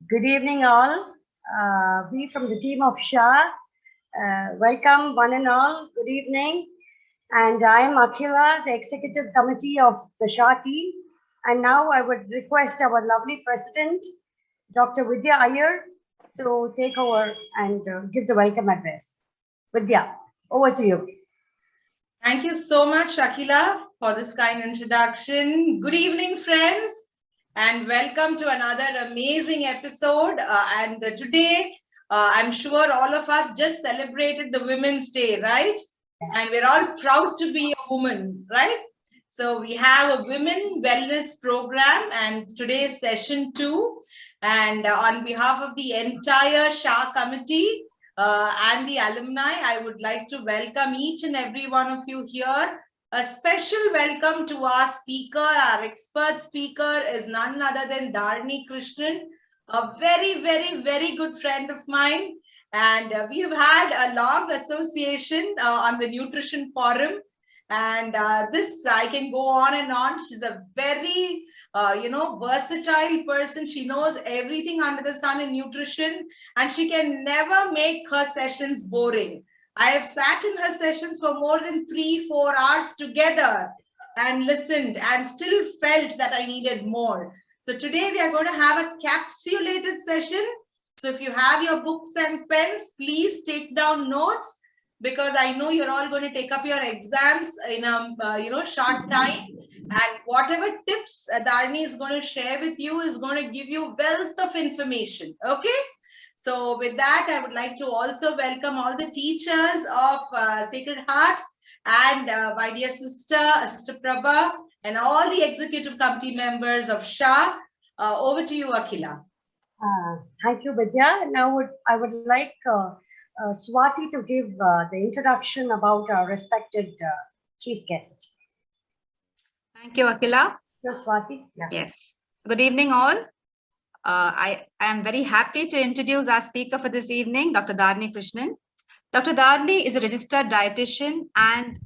Good evening, all. We from the team of SHAA, welcome one and all. Good evening. And I am Akhila, the Executive Committee of the SHAA team. And now I would request our lovely President, Dr. Vidya Iyer, to take over and give the welcome address. Vidya, over to you. Thank you so much, Akhila, for this kind introduction. Good evening, friends, and welcome to another amazing episode. Today, I'm sure all of us just celebrated the Women's Day, right? And we're all proud to be a woman, right? So we have a women wellness program, and today is session 2. And on behalf of the entire SHAA committee, and the alumni, I would like to welcome each and every one of you here. A special welcome to our speaker. Our expert speaker is none other than Dharini Krishnan, a very, very, very good friend of mine. And we have had a long association on the Nutrition Forum. And this, I can go on and on. She's a very versatile person. She knows everything under the sun in nutrition, and she can never make her sessions boring. I have sat in her sessions for more than 3-4 hours together and listened and still felt that I needed more. So today we are going to have a capsulated session. So if you have your books and pens, please take down notes, because I know you're all going to take up your exams in a short time. And whatever tips Dharini is going to share with you is going to give you wealth of information. Okay. So with that, I would like to also welcome all the teachers of Sacred Heart and my dear sister Prabha, and all the executive committee members of SHAA. Over to you, Akhila. Thank you, Vidya. Now I would like Swati to give the introduction about our respected chief guest. Thank you, Akhila. Yes, Swati. Yeah. Yes. Good evening, all. I am very happy to introduce our speaker for this evening, Dr. Dharini Krishnan. Dr. Dharini is a registered dietitian and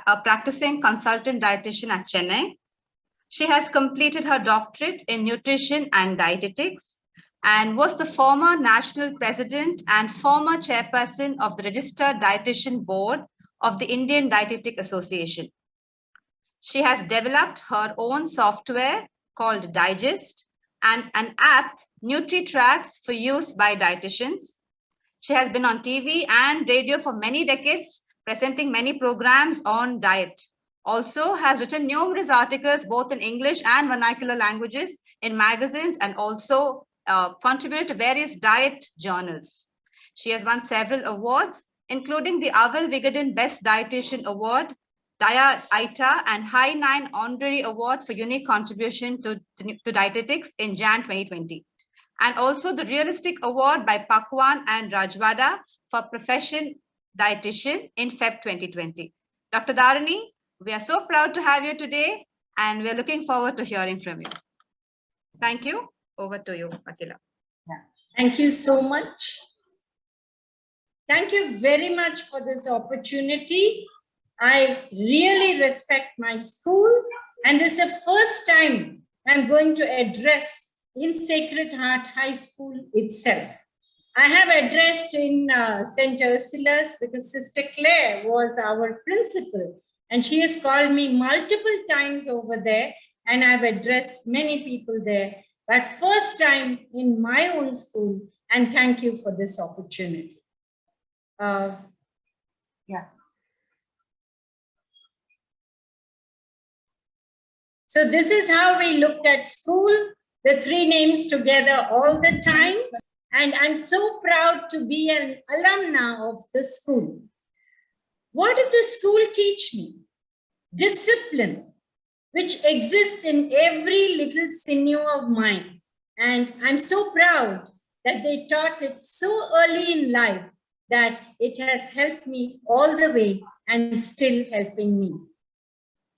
a practicing consultant dietitian at Chennai. She has completed her doctorate in nutrition and dietetics and was the former national president and former chairperson of the Registered Dietitian Board of the Indian Dietetic Association. She has developed her own software called Digest and an app, NutriTracks, for use by dietitians. She has been on TV and radio for many decades, presenting many programs on diet. Also has written numerous articles, both in English and vernacular languages, in magazines, and also contributed to various diet journals. She has won several awards, including the Aval Vigadin Best Dietitian Award, Daya Aita and High 9 Honorary Award for unique contribution to dietetics in Jan 2020. And also the Realistic Award by Pakwan and Rajwada for Profession Dietitian in Feb 2020. Dr. Dharini, we are so proud to have you today, and we are looking forward to hearing from you. Thank you. Over to you, Akhila. Yeah. Thank you so much. Thank you very much for this opportunity. I really respect my school, and this is the first time I'm going to address in Sacred Heart High School itself. I have addressed in St. Ursula's because Sister Claire was our principal, and she has called me multiple times over there, and I've addressed many people there, but first time in my own school, and thank you for this opportunity. Yeah. So this is how we looked at school, the 3 names together all the time. And I'm so proud to be an alumna of the school. What did the school teach me? Discipline, which exists in every little sinew of mine. And I'm so proud that they taught it so early in life that it has helped me all the way and still helping me.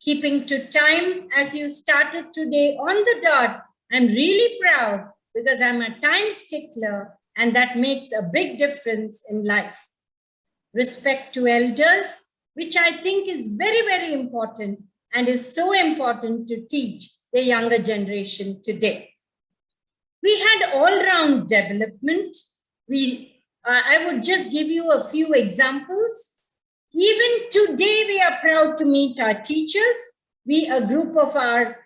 Keeping to time as you started today on the dot, I'm really proud because I'm a time stickler, and that makes a big difference in life. Respect to elders, which I think is very, very important and is so important to teach the younger generation today. We had all-round development. I would just give you a few examples. Even today, we are proud to meet our teachers. A group of our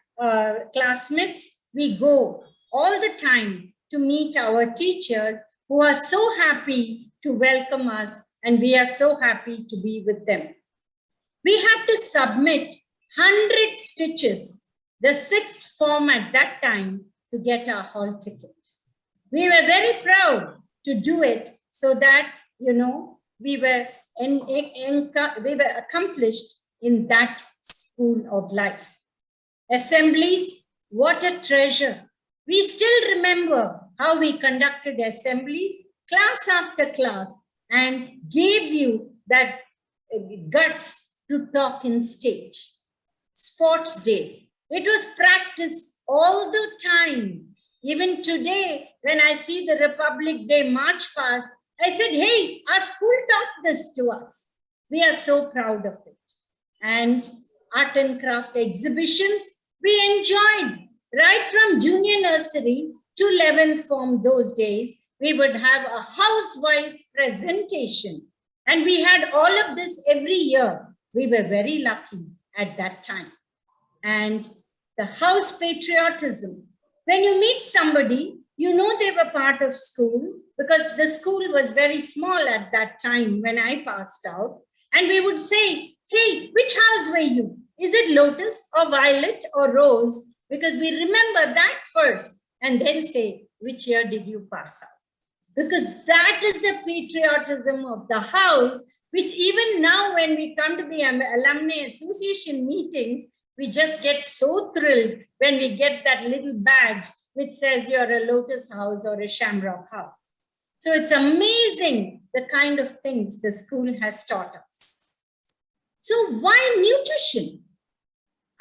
classmates, we go all the time to meet our teachers who are so happy to welcome us, and we are so happy to be with them. We had to submit 100 stitches, the 6th form at that time, to get our hall ticket. We were very proud to do it so that, we were accomplished in that school of life. Assemblies, what a treasure. We still remember how we conducted assemblies, class after class, and gave you that guts to talk in stage. Sports Day, it was practiced all the time. Even today, when I see the Republic Day march past, I said, hey, our school taught this to us. We are so proud of it. And art and craft exhibitions, we enjoyed right from junior nursery to 11th form those days. We would have a house-wise presentation. And we had all of this every year. We were very lucky at that time. And the house patriotism. When you meet somebody, you know they were part of school, because the school was very small at that time when I passed out. And we would say, hey, which house were you? Is it Lotus or Violet or Rose? Because we remember that first and then say, which year did you pass out? Because that is the patriotism of the house, which even now when we come to the Alumni Association meetings, we just get so thrilled when we get that little badge which says you're a Lotus house or a Shamrock house. So it's amazing the kind of things the school has taught us. So why nutrition?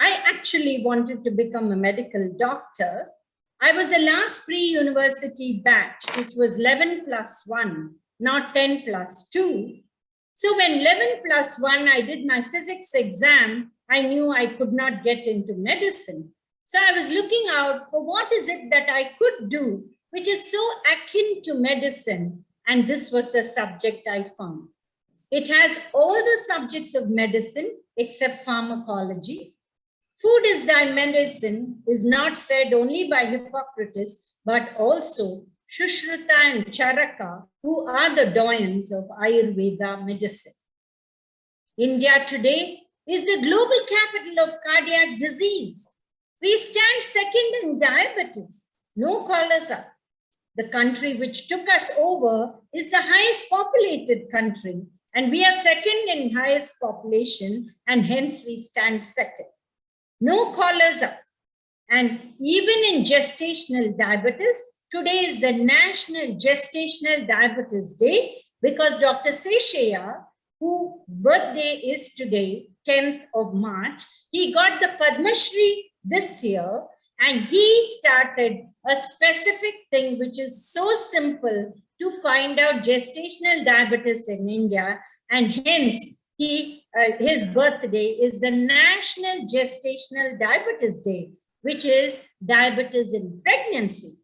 I actually wanted to become a medical doctor. I was the last pre-university batch, which was 11 plus 1, not 10 plus 2. So when 11 plus 1, I did my physics exam, I knew I could not get into medicine. So I was looking out for what is it that I could do, which is so akin to medicine. And this was the subject I found. It has all the subjects of medicine except pharmacology. Food is thy medicine is not said only by Hippocrates, but also Shushruta and Charaka, who are the doyens of Ayurveda medicine. India today is the global capital of cardiac disease. We stand second in diabetes. No callers up. The country which took us over is the highest populated country, and we are second in highest population, and hence we stand second. No callers up. And even in gestational diabetes, today is the National Gestational Diabetes Day, because Dr. SHAA, whose birthday is today, 10th of March, he got the Padma Shri this year, and he started a specific thing which is so simple to find out gestational diabetes in India, and hence his birthday is the National Gestational Diabetes Day, which is diabetes in pregnancy.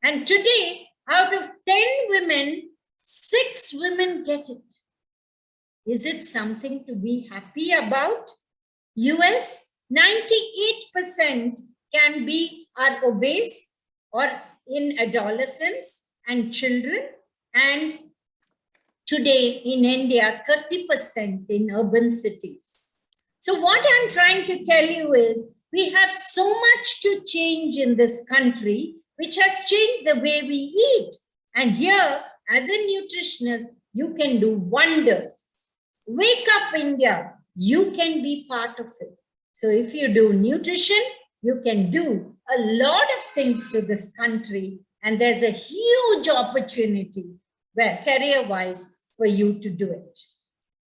And today, out of 10 women, 6 women get it. Is it something to be happy about? US, 98% are obese or in adolescents and children. And today in India, 30% in urban cities. So what I'm trying to tell you is we have so much to change in this country, which has changed the way we eat. And here, as a nutritionist, you can do wonders. Wake up, India. You can be part of it. So if you do nutrition, you can do a lot of things to this country. And there's a huge opportunity where career-wise for you to do it.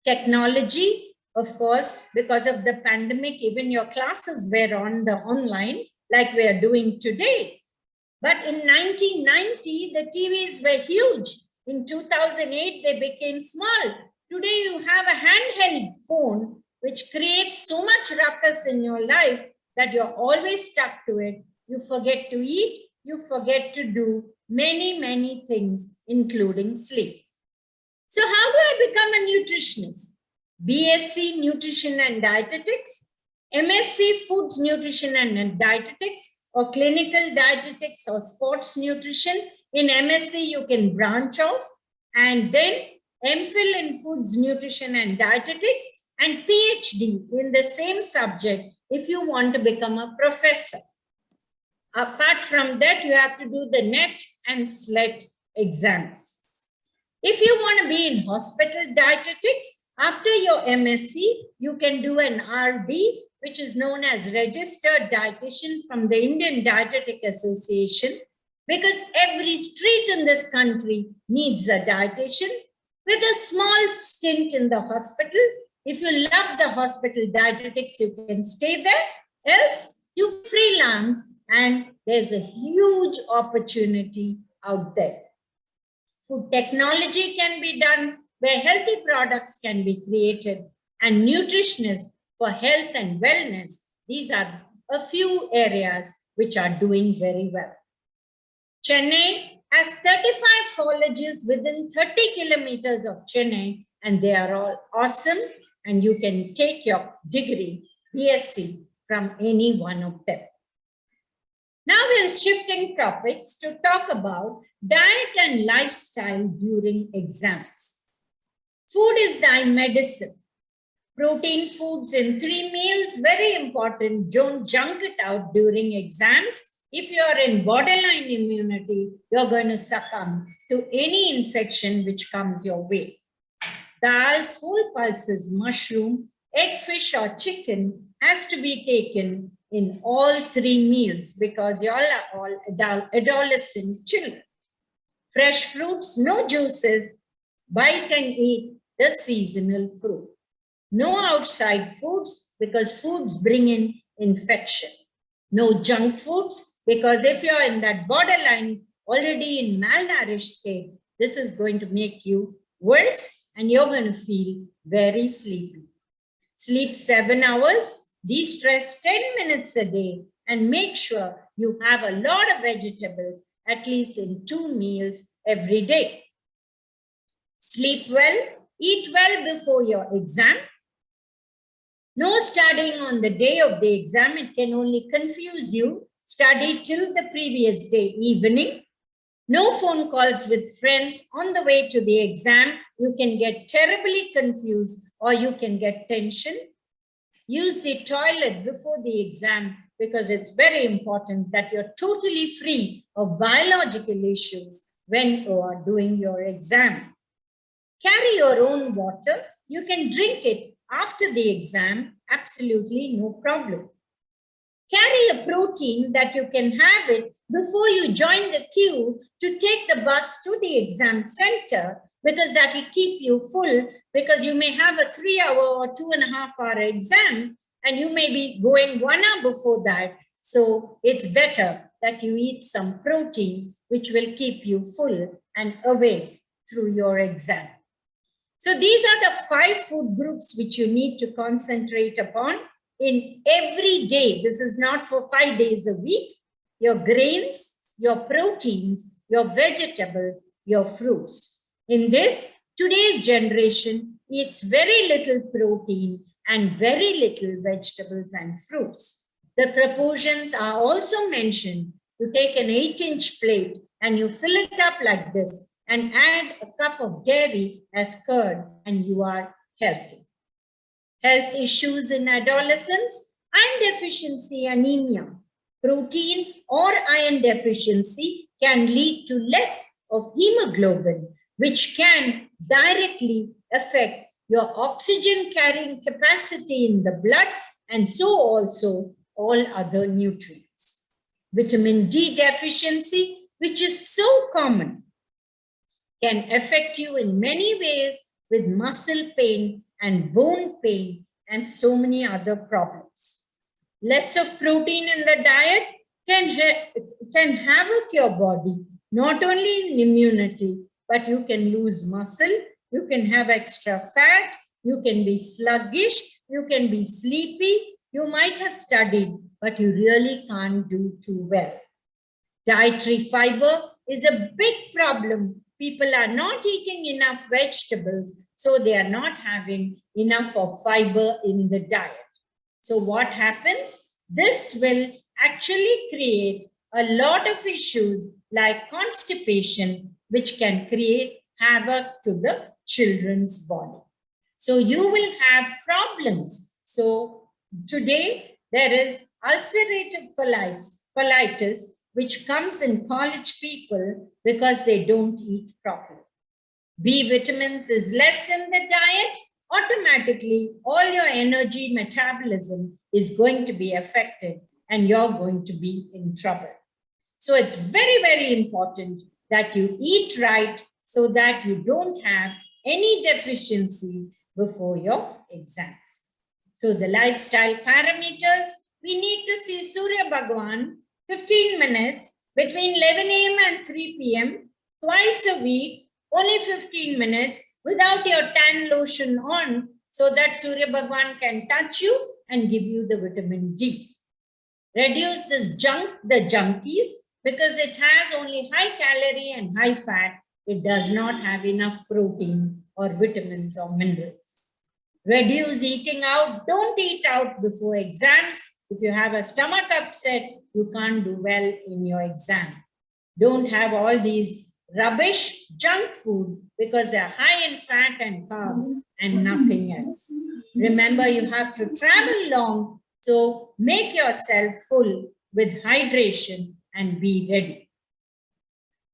Technology, of course, because of the pandemic, even your classes were on the online like we are doing today. But in 1990, the TVs were huge. In 2008, they became small. Today, you have a handheld phone, which creates so much ruckus in your life that you're always stuck to it. You forget to eat, you forget to do many, many things, including sleep. So how do I become a nutritionist? BSc Nutrition and Dietetics, MSc Foods Nutrition and Dietetics, or Clinical Dietetics or Sports Nutrition. In MSc, you can branch off, and then MPhil in Foods Nutrition and Dietetics, and PhD in the same subject if you want to become a professor. Apart from that, you have to do the NET and SLET exams. If you want to be in hospital dietetics, after your MSc, you can do an RD, which is known as Registered Dietitian from the Indian Dietetic Association, because every street in this country needs a dietitian with a small stint in the hospital. If you love the hospital dietetics, you can stay there. Else, you freelance, and there's a huge opportunity out there. Food technology can be done where healthy products can be created, and nutritionists for health and wellness. These are a few areas which are doing very well. Chennai has 35 colleges within 30 kilometers of Chennai, and they are all awesome, and you can take your degree, BSc, from any one of them. Now we're shifting topics to talk about diet and lifestyle during exams. Food is thy medicine. Protein foods in 3 meals, very important. Don't junk it out during exams. If you are in borderline immunity, you're going to succumb to any infection which comes your way. Dals, whole pulses, mushroom, egg, fish, or chicken has to be taken in all 3 meals because you all are all adolescent children. Fresh fruits, no juices, bite and eat the seasonal fruit. No outside foods because foods bring in infection. No junk foods because if you're in that borderline, already in malnourished state, this is going to make you worse and you're going to feel very sleepy. Sleep 7 hours, de-stress 10 minutes a day, and make sure you have a lot of vegetables, at least in 2 meals every day. Sleep well, eat well before your exam. No studying on the day of the exam, it can only confuse you. Study till the previous day evening. No phone calls with friends on the way to the exam. You can get terribly confused or you can get tension. Use the toilet before the exam because it's very important that you're totally free of biological issues when you are doing your exam. Carry your own water. You can drink it after the exam, absolutely no problem. Carry a protein that you can have it before you join the queue to take the bus to the exam center because that will keep you full because you may have a 3-hour or 2.5-hour exam and you may be going 1 hour before that. So it's better that you eat some protein which will keep you full and awake through your exam. So these are the 5 food groups which you need to concentrate upon in every day. This is not for 5 days a week. Your grains, your proteins, your vegetables, your fruits. In this, today's generation eats very little protein and very little vegetables and fruits. The proportions are also mentioned. You take an 8-inch plate and you fill it up like this and add a cup of dairy as curd and you are healthy. Health issues in adolescence, iron deficiency, anemia. Protein or iron deficiency can lead to less of hemoglobin, which can directly affect your oxygen carrying capacity in the blood and so also all other nutrients. Vitamin D deficiency, which is so common, can affect you in many ways with muscle pain and bone pain and so many other problems. Less of protein in the diet can havoc your body, not only in immunity, but you can lose muscle, you can have extra fat, you can be sluggish, you can be sleepy, you might have studied, but you really can't do too well. Dietary fiber is a big problem. People are not eating enough vegetables, so they are not having enough of fiber in the diet. So what happens? This will actually create a lot of issues like constipation, which can create havoc to the children's body. So you will have problems. So today there is ulcerative colitis, which comes in college people because they don't eat properly. B vitamins is less in the diet, automatically all your energy metabolism is going to be affected and you're going to be in trouble. So it's very, very important that you eat right so that you don't have any deficiencies before your exams. So the lifestyle parameters, we need to see Surya Bhagwan 15 minutes between 11 a.m. and 3 p.m. twice a week, only 15 minutes without your tan lotion on so that Surya Bhagwan can touch you and give you the vitamin D. Reduce this the junkies, because it has only high calorie and high fat. It does not have enough protein or vitamins or minerals. Reduce eating out. Don't eat out before exams. If you have a stomach upset, you can't do well in your exam. Don't have all these rubbish junk food because they're high in fat and carbs and nothing else. Remember, you have to travel long, so make yourself full with hydration and be ready.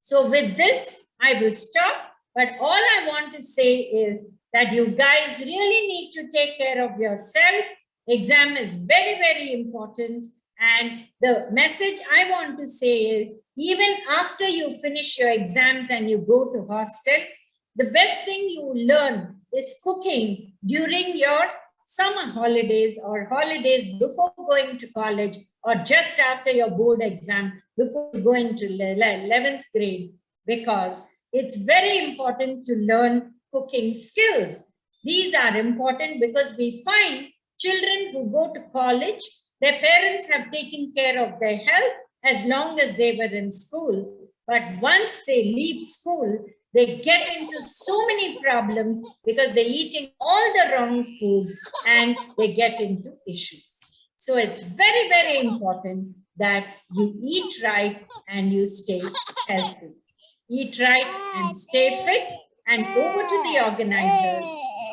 So with this, I will stop. But all I want to say is that you guys really need to take care of yourself. Exam is very, very important. And the message I want to say is, even after you finish your exams and you go to hostel, the best thing you learn is cooking during your summer holidays or holidays before going to college or just after your board exam, before going to 11th grade, because it's very important to learn cooking skills. These are important because we find children who go to college, their parents have taken care of their health as long as they were in school. But once they leave school, they get into so many problems because they're eating all the wrong foods and they get into issues. So it's very, very important that you eat right and you stay healthy. Eat right and stay fit, and over to the organizers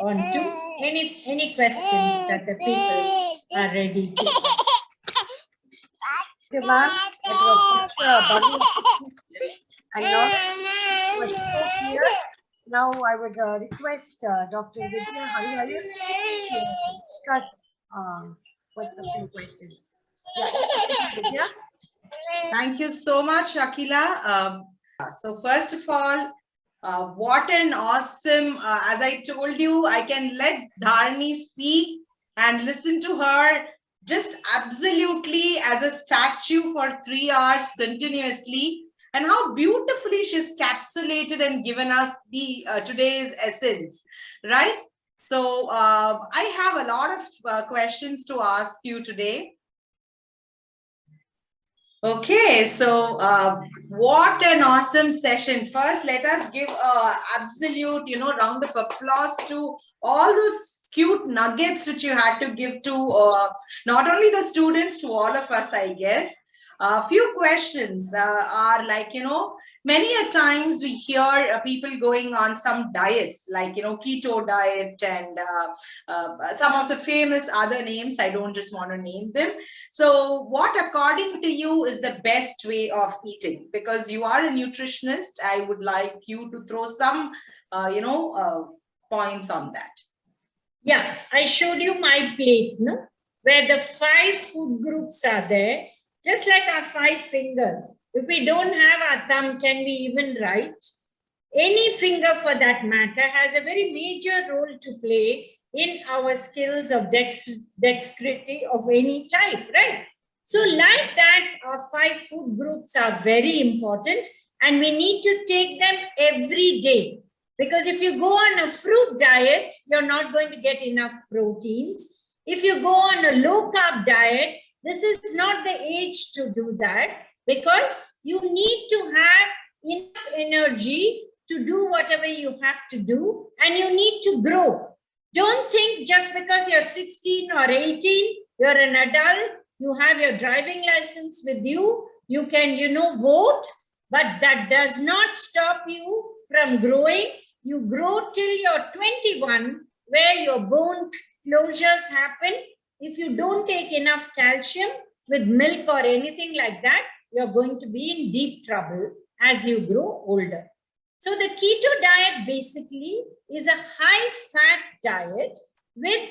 on to any questions that the people are ready to ask. Thank you, ma'am. It was such a bundle and it was so clear. Now I would request Dr. Vidya Hari to discuss what the few questions. Yeah, Vidya. Thank you so much, Akila. So first of all, what an awesome, as I told you, I can let Dharini speak and listen to her just absolutely as a statue for 3 hours continuously, and how beautifully she's capsulated and given us the today's essence, right? So I have a lot of questions to ask you today. Okay, so what an awesome session. First, let us give an absolute, round of applause to all those cute nuggets which you had to give to not only the students, to all of us, I guess. A few questions are like, many a times we hear people going on some diets, like, keto diet and some of the famous other names. I don't just want to name them. So what, according to you, is the best way of eating? Because you are a nutritionist, I would like you to throw some, points on that. Yeah, I showed you my plate, no? Where the 5 food groups are there, just like our 5 fingers. If we don't have our thumb, can we even write? Any finger, for that matter, has a very major role to play in our skills of dexterity of any type, right? So like that, our 5 food groups are very important, and we need to take them every day. Because if you go on a fruit diet, you're not going to get enough proteins. If you go on a low carb diet, this is not the age to do that, because You need to have enough energy to do whatever you have to do, and you need to grow. Don't think just because you're 16 or 18, you're an adult, you have your driving license with you, you can, vote, but that does not stop you from growing. You grow till you're 21, where your bone closures happen. If you don't take enough calcium with milk or anything like that, you're going to be in deep trouble as you grow older. So the keto diet basically is a high-fat diet with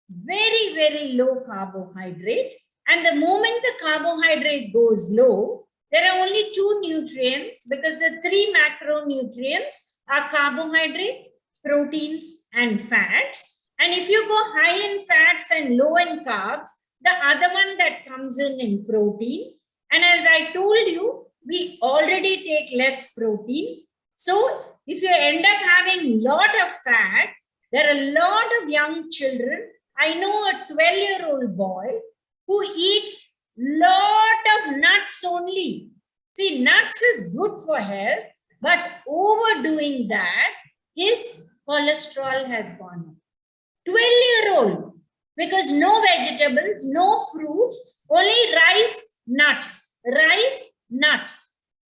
very, very low carbohydrate. And the moment the carbohydrate goes low, there are only 2 nutrients, because the 3 macronutrients are carbohydrates, proteins, and fats. And if you go high in fats and low in carbs, the other one that comes in protein. And as I told you, we already take less protein. So if you end up having a lot of fat, there are a lot of young children. I know a 12-year-old boy who eats lot of nuts only. See, nuts is good for health, but overdoing that, his cholesterol has gone up. 12-year-old, because no vegetables, no fruits, only rice, nuts,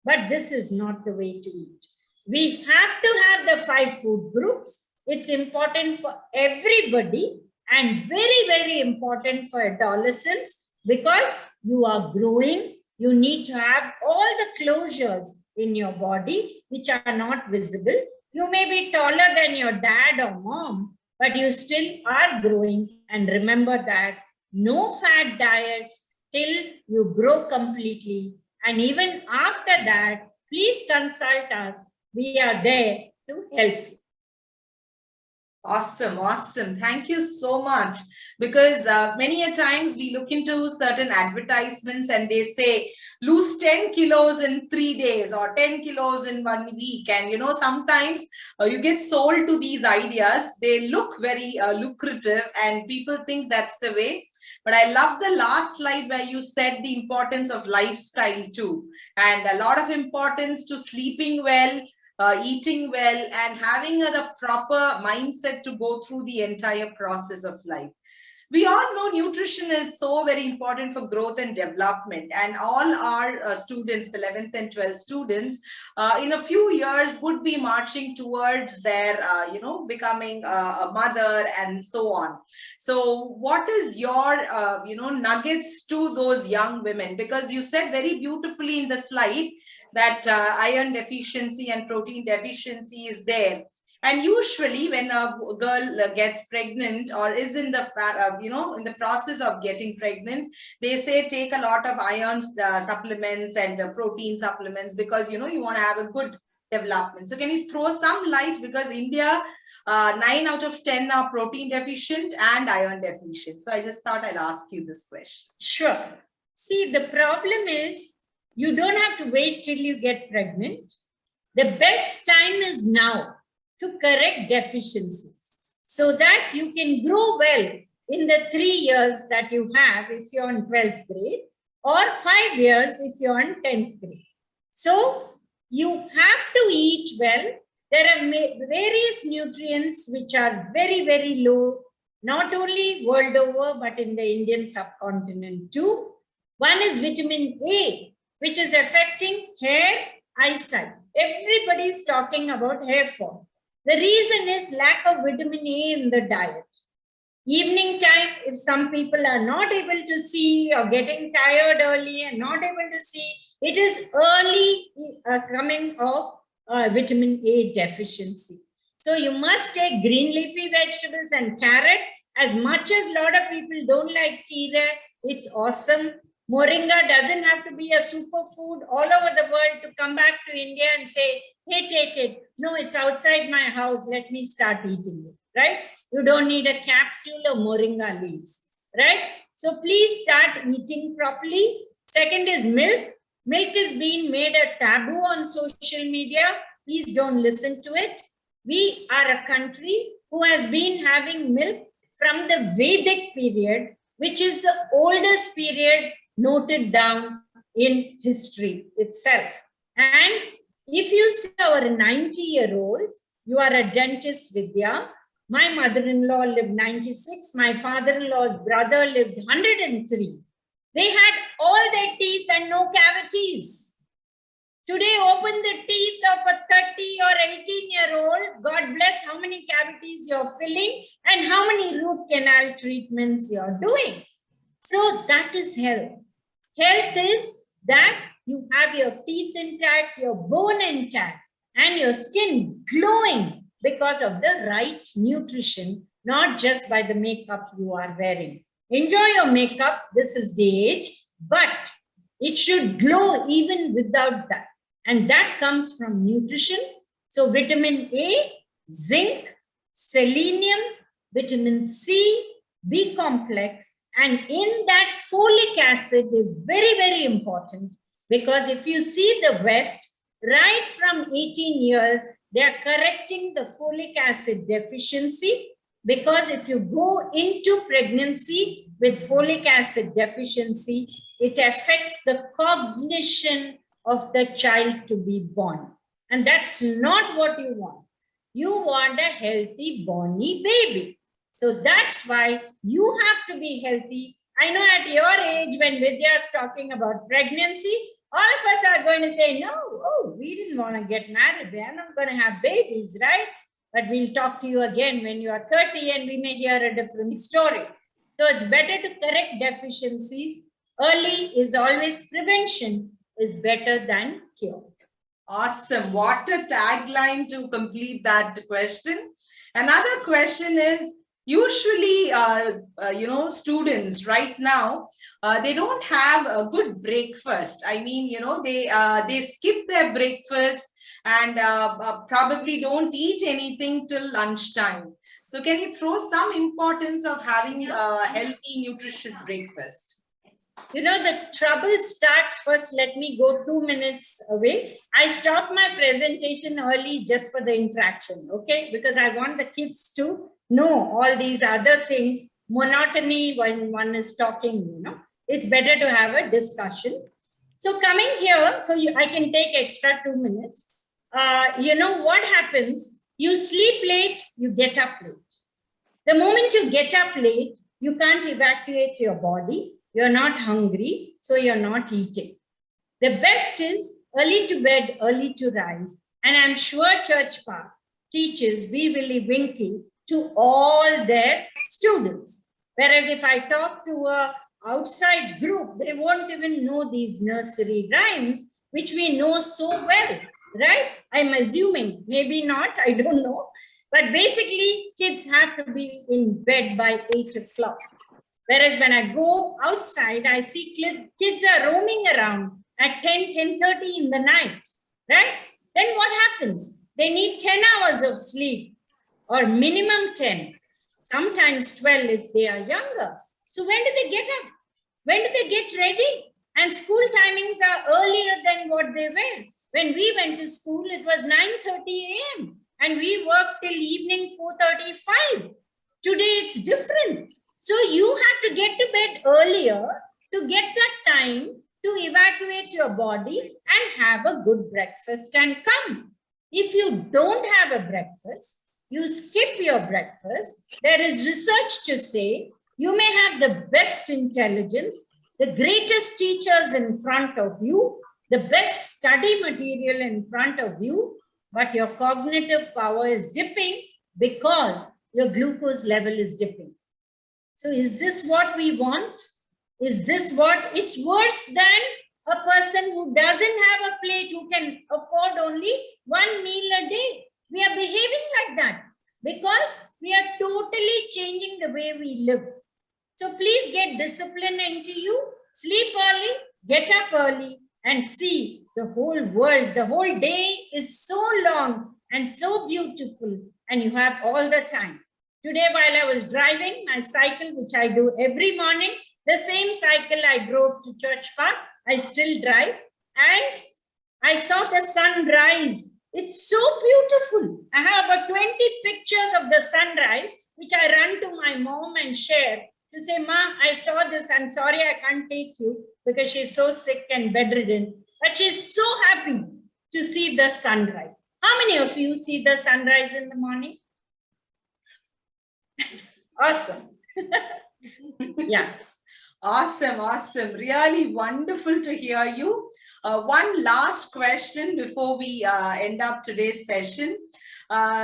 But this is not the way to eat. We have to have the 5 food groups. It's important for everybody and very, very important for adolescents, because you are growing. You need to have all the closures in your body which are not visible. You may be taller than your dad or mom, but you still are growing. And remember that no fat diets till you grow completely. And even after that, please consult us. We are there to help you. Awesome, awesome. Thank you so much. Because many a times we look into certain advertisements and they say, lose 10 kilos in 3 days or 10 kilos in 1 week. And, sometimes you get sold to these ideas. They look very lucrative and people think that's the way. But I love the last slide where you said the importance of lifestyle too. And a lot of importance to sleeping well, eating well, and having the proper mindset to go through the entire process of life. We all know nutrition is so very important for growth and development, and all our students, the 11th and 12th students, in a few years would be marching towards their, becoming a mother and so on. So what is your, nuggets to those young women? Because you said very beautifully in the slide that iron deficiency and protein deficiency is there. And usually when a girl gets pregnant or is in the, in the process of getting pregnant, they say take a lot of iron supplements and protein supplements because, you want to have a good development. So can you throw some light? Because India, 9 out of 10 are protein deficient and iron deficient. So I just thought I'll ask you this question. Sure. See, the problem is you don't have to wait till you get pregnant. The best time is now to correct deficiencies so that you can grow well in the 3 years that you have if you're in 12th grade, or 5 years if you're in 10th grade. So you have to eat well. There are various nutrients which are very, very low, not only world over, but in the Indian subcontinent too. One is vitamin A, which is affecting hair, eyesight. Everybody is talking about hair fall. The reason is lack of vitamin A in the diet. Evening time, if some people are not able to see or getting tired early and not able to see, it is early coming of vitamin A deficiency. So you must take green leafy vegetables and carrot. As much as a lot of people don't like kira, it's awesome. Moringa doesn't have to be a superfood all over the world to come back to India and say, hey, take it. No, it's outside my house. Let me start eating it, right? You don't need a capsule of moringa leaves, right? So please start eating properly. Second is milk. Milk is being made a taboo on social media. Please don't listen to it. We are a country who has been having milk from the Vedic period, which is the oldest period noted down in history itself. And if you see our 90-year-olds, you are a dentist, Vidya. My mother-in-law lived 96. My father-in-law's brother lived 103. They had all their teeth and no cavities. Today, open the teeth of a 30 or 18-year-old. God bless how many cavities you're filling and how many root canal treatments you're doing. So that is health. Health is that you have your teeth intact, your bone intact, and your skin glowing because of the right nutrition, not just by the makeup you are wearing. Enjoy your makeup. This is the age, but it should glow even without that. And that comes from nutrition. So vitamin A, zinc, selenium, vitamin C, B complex, and in that folic acid is very, very important, because if you see the West, right from 18 years, they are correcting the folic acid deficiency, because if you go into pregnancy with folic acid deficiency, it affects the cognition of the child to be born. And that's not what you want. You want a healthy, bonny baby. So that's why you have to be healthy. I know at your age, when Vidya is talking about pregnancy, all of us are going to say, no, we didn't want to get married. We are not going to have babies, right? But we'll talk to you again when you are 30 and we may hear a different story. So it's better to correct deficiencies. Early is always prevention is better than cure. Awesome. What a tagline to complete that question. Another question is, usually, students right now, they don't have a good breakfast. I mean, they skip their breakfast and probably don't eat anything till lunchtime. So can you throw some importance of having a healthy, nutritious breakfast? You know, the trouble starts first. Let me go 2 minutes away. I stopped my presentation early just for the interaction, okay? Because I want the kids to know all these other things. Monotony when one is talking, it's better to have a discussion. So coming here, I can take extra 2 minutes. What happens? You sleep late, you get up late. The moment you get up late, you can't evacuate your body. You're not hungry, so you're not eating. The best is early to bed, early to rise. And I'm sure Church Park teaches Wee Willie Winkie to all their students. Whereas if I talk to an outside group, they won't even know these nursery rhymes, which we know so well, right? I'm assuming, maybe not, I don't know. But basically, kids have to be in bed by 8 o'clock. Whereas when I go outside, I see kids are roaming around at 10:30 in the night, right? Then what happens? They need 10 hours of sleep, or minimum 10, sometimes 12 if they are younger. So when do they get up? When do they get ready? And school timings are earlier than what they were. When we went to school, it was 9:30 a.m. and we worked till evening 4:35. Today it's different. So you have to get to bed earlier to get that time to evacuate your body and have a good breakfast and come. If you don't have a breakfast, you skip your breakfast, there is research to say you may have the best intelligence, the greatest teachers in front of you, the best study material in front of you, but your cognitive power is dipping because your glucose level is dipping. So is this what we want? Is this what? It's worse than a person who doesn't have a plate, who can afford only one meal a day. We are behaving like that because we are totally changing the way we live. So please get discipline into you. Sleep early, get up early, and see the whole world. The whole day is so long and so beautiful, and you have all the time. Today, while I was driving my cycle, which I do every morning, the same cycle I drove to Church Park, I still drive, and I saw the sunrise. It's so beautiful. I have about 20 pictures of the sunrise, which I run to my mom and share to say, Ma, I saw this. I'm sorry I can't take you because she's so sick and bedridden. But she's so happy to see the sunrise. How many of you see the sunrise in the morning? Awesome. Yeah. Awesome, awesome. Really wonderful to hear you. One last question before we end up today's session.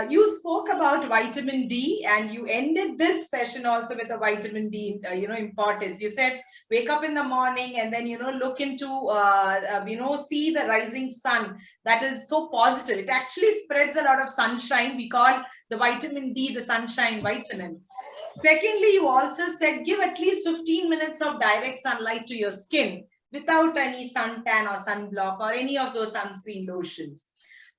You spoke about vitamin D and you ended this session also with the vitamin D, importance. You said, wake up in the morning and then, look into, see the rising sun. That is so positive. It actually spreads a lot of sunshine. We call the vitamin D the sunshine vitamin. Secondly, you also said, give at least 15 minutes of direct sunlight to your skin without any suntan or sunblock or any of those sunscreen lotions.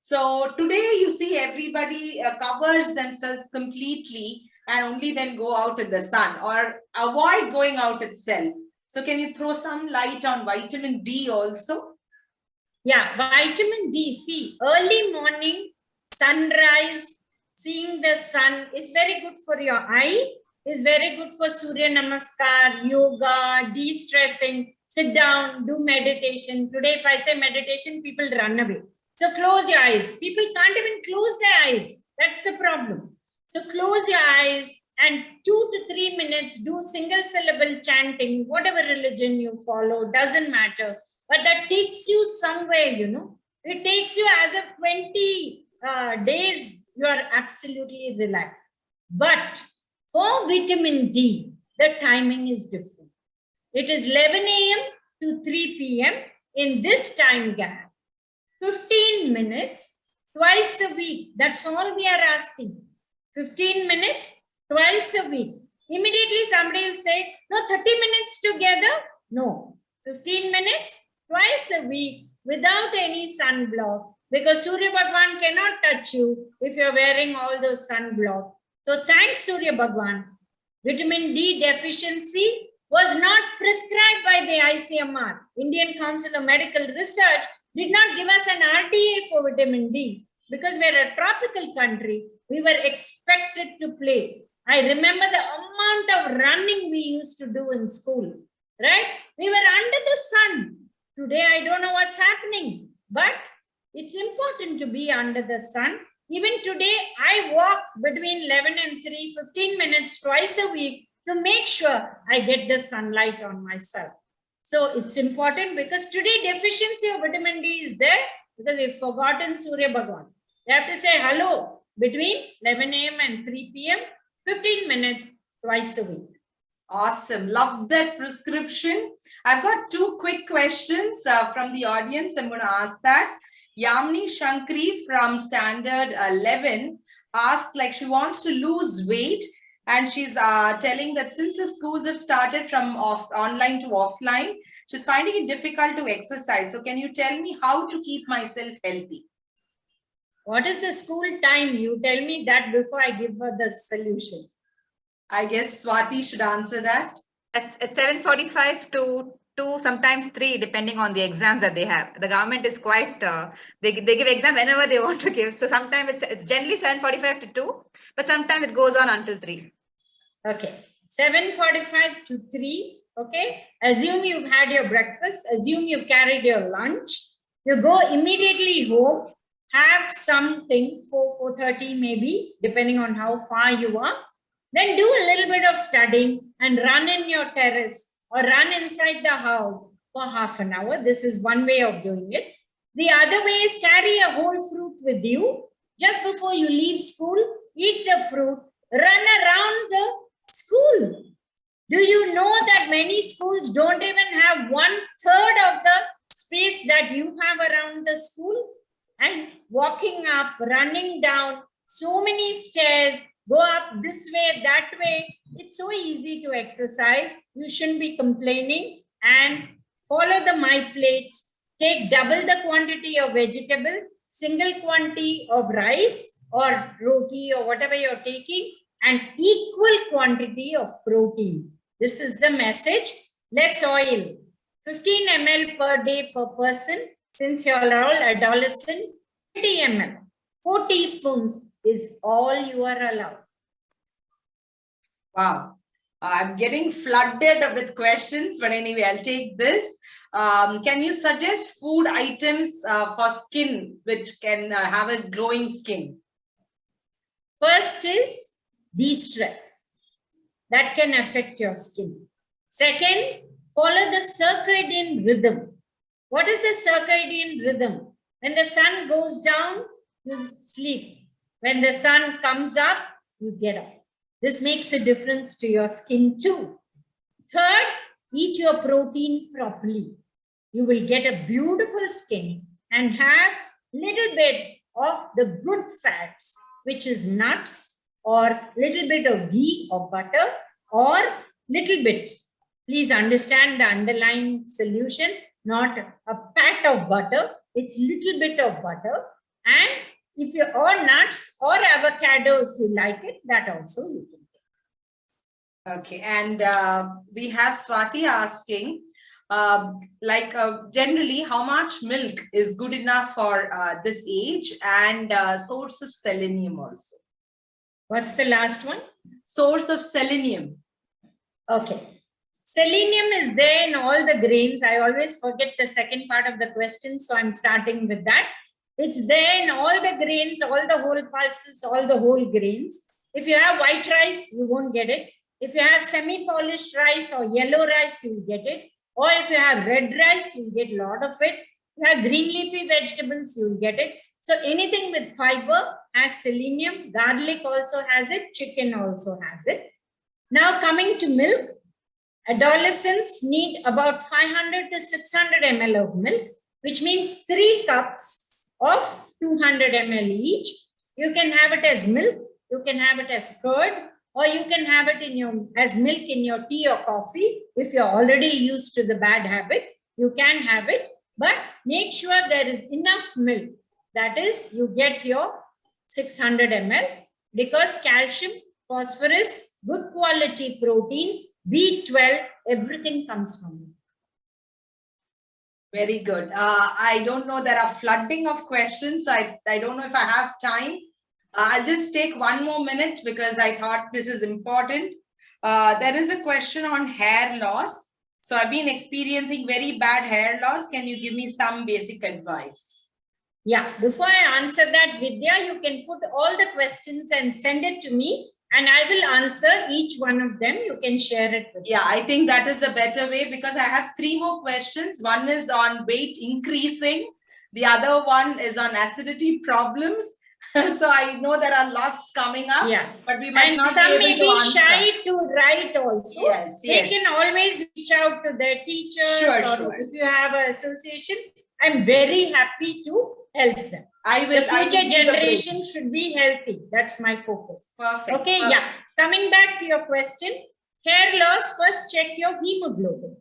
So today you see everybody covers themselves completely and only then go out in the sun or avoid going out itself. So can you throw some light on vitamin D also? Yeah, vitamin D, see, early morning, sunrise, seeing the sun is very good for your eye, is very good for Surya Namaskar, yoga, de-stressing, sit down, do meditation. Today, if I say meditation, people run away. So close your eyes. People can't even close their eyes. That's the problem. So close your eyes and 2 to 3 minutes, do single syllable chanting, whatever religion you follow, doesn't matter. But that takes you somewhere, It takes you as of 20 days, you are absolutely relaxed. But for vitamin D, the timing is different. It is 11 a.m. to 3 p.m. in this time gap. 15 minutes, twice a week. That's all we are asking. 15 minutes, twice a week. Immediately somebody will say, no, 30 minutes together. No, 15 minutes, twice a week without any sunblock because Surya Bhagwan cannot touch you if you're wearing all those sunblock. So thanks Surya Bhagwan. Vitamin D deficiency was not prescribed by the ICMR. Indian Council of Medical Research did not give us an RDA for vitamin D because we're a tropical country. We were expected to play. I remember the amount of running we used to do in school, right? We were under the sun. Today, I don't know what's happening, but it's important to be under the sun. Even today, I walk between 11 and 3, 15 minutes twice a week to make sure I get the sunlight on myself. So it's important because today deficiency of vitamin D is there because we've forgotten Surya Bhagwan. You have to say hello between 11 a.m. and 3 p.m., 15 minutes twice a week. Awesome. Love that prescription. I've got 2 quick questions from the audience. I'm going to ask that. Yamni Shankri from Standard 11 asked, like, she wants to lose weight. And she's telling that since the schools have started from online to offline, she's finding it difficult to exercise. So can you tell me how to keep myself healthy? What is the school time? You tell me that before I give her the solution. I guess Swati should answer that. It's 7:45 to 2, sometimes 3, depending on the exams that they have. The government is quite, they give exam whenever they want to give. So sometimes it's generally 7:45 to 2, but sometimes it goes on until 3. Okay, 7:45 to 3. Okay, assume you've had your breakfast, assume you've carried your lunch. You go immediately home, have something, 4:30 maybe, depending on how far you are. Then do a little bit of studying and run in your terrace or run inside the house for half an hour. This is one way of doing it. The other way is carry a whole fruit with you. Just before you leave school, eat the fruit, run around the school. Do you know that many schools don't even have 1/3 of the space that you have around the school? And walking up, running down, so many stairs, go up this way, that way. It's so easy to exercise. You shouldn't be complaining and follow the My Plate. Take double the quantity of vegetable, single quantity of rice or roti or whatever you're taking, and equal quantity of protein. This is the message. Less oil, 15 ml per day per person. Since you are all adolescent, 20 ml, 4 teaspoons is all you are allowed. Wow. I'm getting flooded with questions, but anyway, I'll take this. Can you suggest food items for skin which can have a glowing skin? First is de-stress. That can affect your skin. Second, follow the circadian rhythm. What is the circadian rhythm? When the sun goes down, you sleep. When the sun comes up, you get up. This makes a difference to your skin too. Third, eat your protein properly. You will get a beautiful skin and have little bit of the good fats, which is nuts or little bit of ghee or butter or little bit. Please understand the underlying solution, not a pat of butter. It's little bit of butter. And if you or nuts or avocado, if you like it, that also you can take. Okay, and we have Swati asking, generally, how much milk is good enough for this age, and source of selenium also. What's the last one? Source of selenium. Okay. Selenium is there in all the grains. I always forget the second part of the question, so I'm starting with that. It's there in all the grains, all the whole pulses, all the whole grains. If you have white rice, you won't get it. If you have semi-polished rice or yellow rice, you'll get it. Or if you have red rice, you'll get a lot of it. If you have green leafy vegetables, you'll get it. So anything with fiber has selenium. Garlic also has it. Chicken also has it. Now coming to milk, adolescents need about 500 to 600 ml of milk, which means 3 cups of 200 ml each. You can have it as milk, you can have it as curd, or you can have it as milk in your tea or coffee. If you're already used to the bad habit, you can have it, but make sure there is enough milk. That is, you get your 600 ml because calcium, phosphorus, good quality protein, B12, everything comes from it. Very good. I don't know, there are flooding of questions. So I don't know if I have time. I'll just take one more minute because I thought this is important. There is a question on hair loss. So I've been experiencing very bad hair loss. Can you give me some basic advice? Yeah, before I answer that, Vidya, you can put all the questions and send it to me and I will answer each one of them. You can share it with me. Yeah, I think that is the better way because I have 3 more questions. One is on weight increasing. The other one is on acidity problems. So I know there are lots coming up, but we might not some be able to answer. shy to write also. Yes, they can always reach out to their teachers or if you have an association. I'm very happy to help them. The future generation should be healthy. That's my focus. Perfect. Okay, Coming back to your question, hair loss, first check your hemoglobin.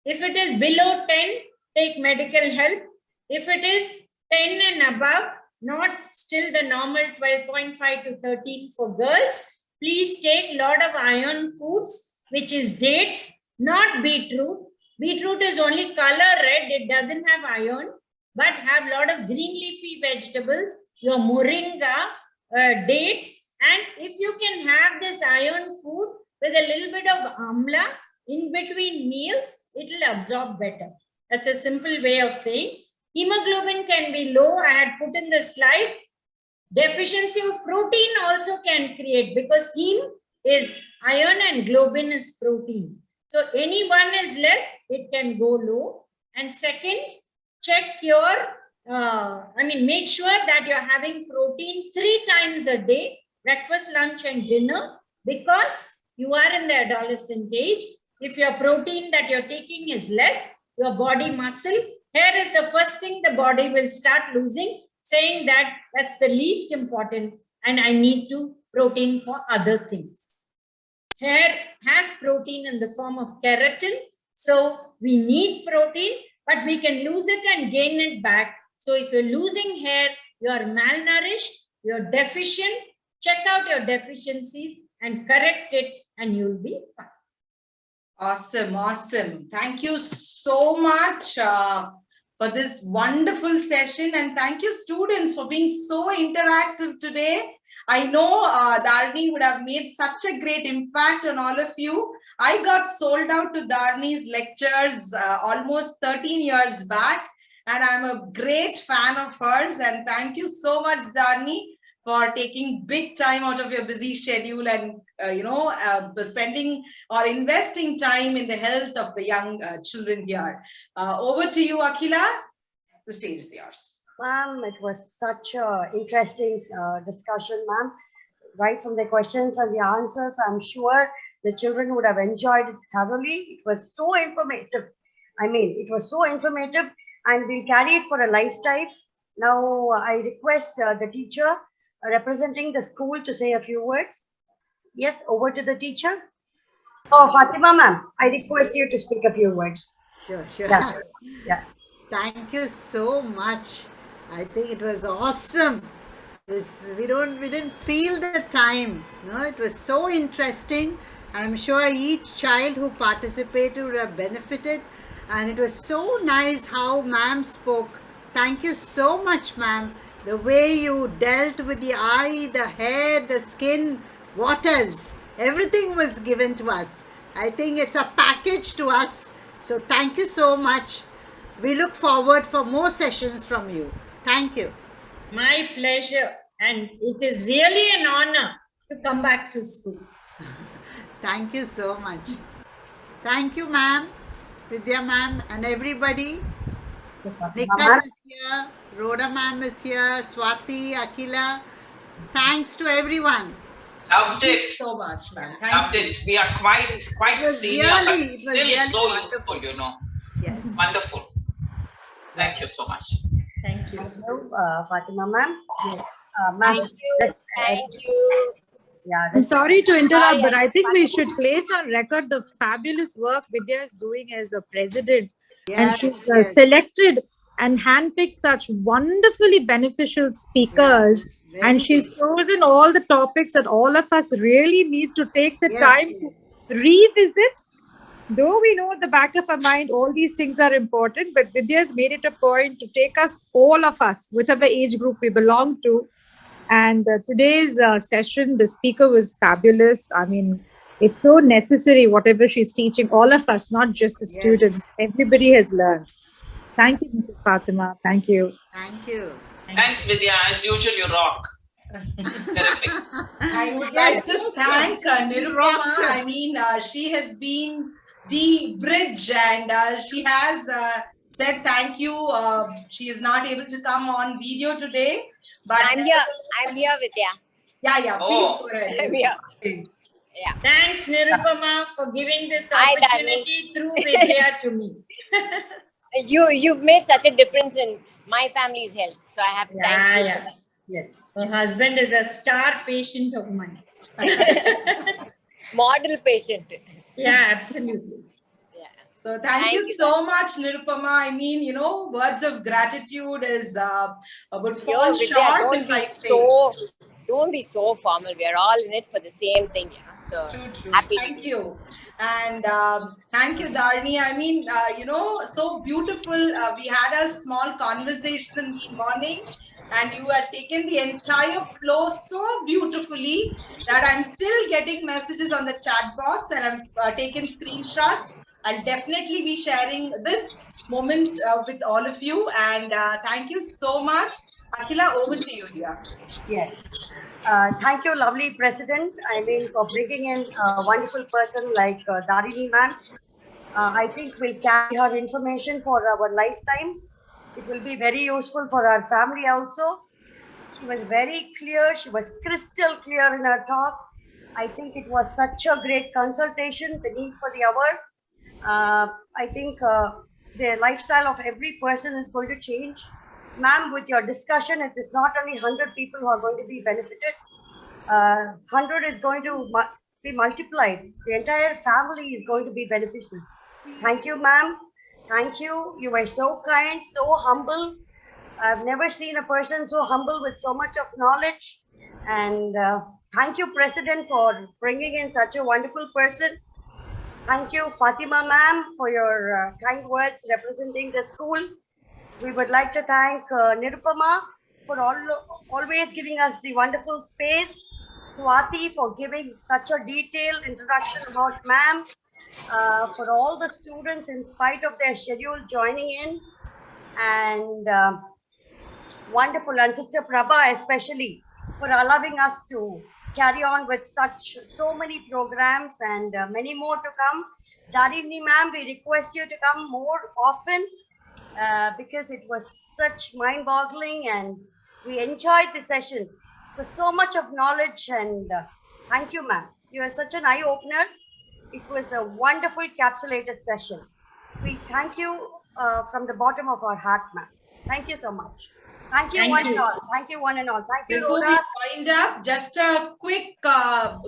If it is below 10, take medical help. If it is 10 and above, not still the normal 12.5 to 13 for girls, please take a lot of iron foods, which is dates, not beetroot. Beetroot is only color red, it doesn't have iron, but have a lot of green leafy vegetables, your moringa, dates, and if you can have this iron food with a little bit of amla in between meals, it will absorb better. That's a simple way of saying. Hemoglobin can be low. I had put in the slide. Deficiency of protein also can create because heme is iron and globin is protein. So any one is less, it can go low. And second, check your, make sure that you're having protein 3 times a day, breakfast, lunch, and dinner, because you are in the adolescent age. If your protein that you're taking is less, your body muscle, hair is the first thing the body will start losing, saying that that's the least important and I need to protein for other things. Hair has protein in the form of keratin. So we need protein, but we can lose it and gain it back. So if you're losing hair, you are malnourished, you're deficient, check out your deficiencies and correct it and you'll be fine. Awesome, awesome. Thank you so much for this wonderful session. And thank you, students, for being so interactive today. I know Dharini would have made such a great impact on all of you. I got sold out to Dharini's lectures almost 13 years back, and I'm a great fan of hers. And thank you so much, Dharini, for taking big time out of your busy schedule and spending or investing time in the health of the young children here. Over to you, Akhila. The stage is yours. Ma'am, it was such an interesting discussion, ma'am. Right from the questions and the answers, I'm sure the children would have enjoyed it thoroughly. It was so informative. I mean, it was so informative, and we'll carry it for a lifetime. Now, I request the teacher representing the school to say a few words. Yes, over to the teacher. Oh, Fatima, ma'am, I request you to speak a few words. Sure, sure. Yeah. Yeah. Thank you so much. I think it was awesome. We didn't feel the time. No, it was so interesting. I'm sure each child who participated would have benefited. And it was so nice how ma'am spoke. Thank you so much, ma'am. The way you dealt with the eye, the hair, the skin, what else? Everything was given to us. I think it's a package to us. So thank you so much. We look forward for more sessions from you. Thank you. My pleasure. And it is really an honor to come back to school. Thank you so much. Thank you, ma'am, Vidya ma'am, and everybody. Nikhat is here, Rhoda ma'am is here, Swati, Akhila. Thanks to everyone. Thank Loved you it. so much, ma'am. Loved it. We are quite senior, but still so useful, you know. Yes. Wonderful. Thank you so much. Thank you. Thank you, Fatima, ma'am. Yes. Thank you. Thank you. Yeah, I'm sorry to interrupt, Hi, but I think we should place on record the fabulous work Vidya is doing as a president. And she's selected and handpicked such wonderfully beneficial speakers. Yes, and she's chosen all the topics that all of us really need to take the time to revisit. Though we know at the back of our mind, all these things are important, but Vidya's made it a point to take us, all of us, whatever age group we belong to. And today's session, the speaker was fabulous. I mean, it's so necessary, whatever she's teaching, all of us, not just the students. Everybody has learned. Thank you, Mrs. Fatima. Thank you. Thank you. Thanks, Vidya. As usual, you rock. Terrific. I would like to thank Nirupama. I mean, she has been the bridge, and she has said thank you. She is not able to come on video today, but I'm here, Vidya. Yeah. Oh. Please go ahead. I'm here. Yeah. Thanks, Nirupama, for giving this Hi, opportunity through Vidya to me. You've made such a difference in my family's health, so I have to thank you. Yeah. yes. Her husband is a star patient of mine. Model patient. Yeah, absolutely. Yeah. So thank you so much, Nirupama. I mean, you know, words of gratitude is would fall Vidya, short if I say. Don't be so formal. We are all in it for the same thing, you know. So True. happy. Thank you. And thank you, Dharini. I mean, you know, so beautiful. We had a small conversation in the morning, and you had taken the entire flow so beautifully that I'm still getting messages on the chat box, and I'm taking screenshots. I'll definitely be sharing this moment with all of you. And thank you so much. Akhila, over to you, dear. Yes. Thank you, lovely President. I mean, for bringing in a wonderful person like Dharini ma'am. I think we'll carry her information for our lifetime. It will be very useful for our family also. She was very clear. She was crystal clear in her talk. I think it was such a great consultation, the need for the hour. I think the lifestyle of every person is going to change. Ma'am, with your discussion, it is not only 100 people who are going to be benefited. 100 is going to be multiplied. The entire family is going to be beneficial. Thank you, ma'am. Thank you. You were so kind, so humble. I've never seen a person so humble with so much of knowledge. And thank you, President, for bringing in such a wonderful person. Thank you, Fatima ma'am, for your kind words representing the school. We would like to thank Nirupama for always giving us the wonderful space. Swati for giving such a detailed introduction about ma'am. For all the students, in spite of their schedule, joining in. And wonderful. And Sister Prabha, especially, for allowing us to carry on with so many programs and many more to come. Dharini ma'am, we request you to come more often because it was such mind-boggling and we enjoyed the session. It was so much of knowledge and thank you, ma'am. You are such an eye-opener. It was a wonderful capsulated session. We thank you from the bottom of our heart, ma'am. Thank you so much. Thank you, one and all. Thank you, one and all. Thank you, Before Rhoda. we wind up, just a quick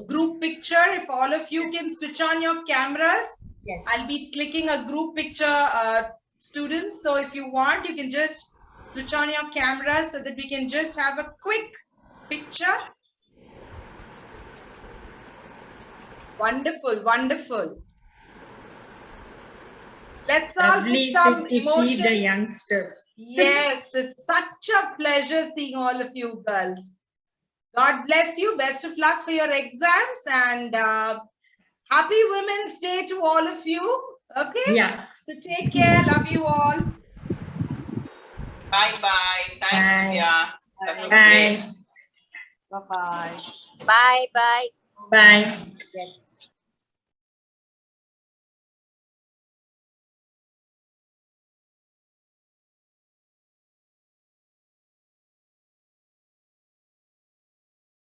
group picture. If all of you can switch on your cameras, Yes. I'll be clicking a group picture, students. So if you want, you can just switch on your cameras so that we can just have a quick picture. Wonderful, wonderful. Let's all put some emotions. See the youngsters. Yes, it's such a pleasure seeing all of you girls. God bless you. Best of luck for your exams and happy Women's Day to all of you. Okay? Yeah. So take care. Love you all. Bye-bye. Thanks, Divya. That was Bye. great. Bye-bye. Bye bye. Bye. Yes.